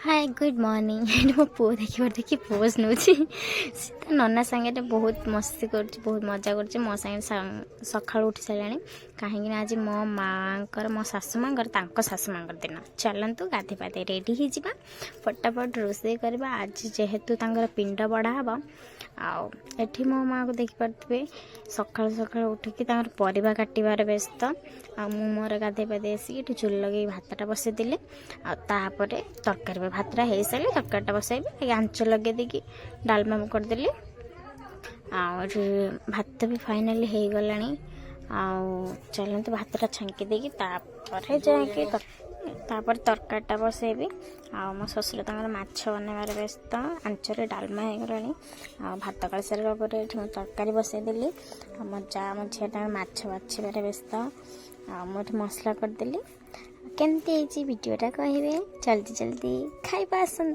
Hi good morning ये मो पु देखी पोज नौ नना सांगे बहुत मस्ती कर बहुत मजा कर मो सांगे सका उठी सारे कहीं आज मो माँ मो सासू माँ सासू माँ दिन चलतु गाधे पाधे रेडी ही जावा फटाफट रोषे करवा आज जेहेतु पिंड बढ़ा हम आठी मो माँ को देखिपे सका सका उठिकी परिवा काटार व्यस्त आ मोर गाधे पाधे आसिक चूल लगे भातटा बसईदे आपर तरकारी भातटा हो सारे तरकारीटा बसैबी आंच लगे देकी डालमा करदेली और भात भी फाइनाली हो गला चलते भातटा छांकी देकी जाके तरकारीटा बसैबी मो शशुर माछ बनवार व्यस्त आंचरे डालमा हो गला भात काढ़ी सारा तरकारी बसईदेली मो जा मो झीटा माछ बाछबार व्यस्त मुझे मसला करदेली केमती वीडियोटा कहे जल्दी जल्दी खाइबा आसतु।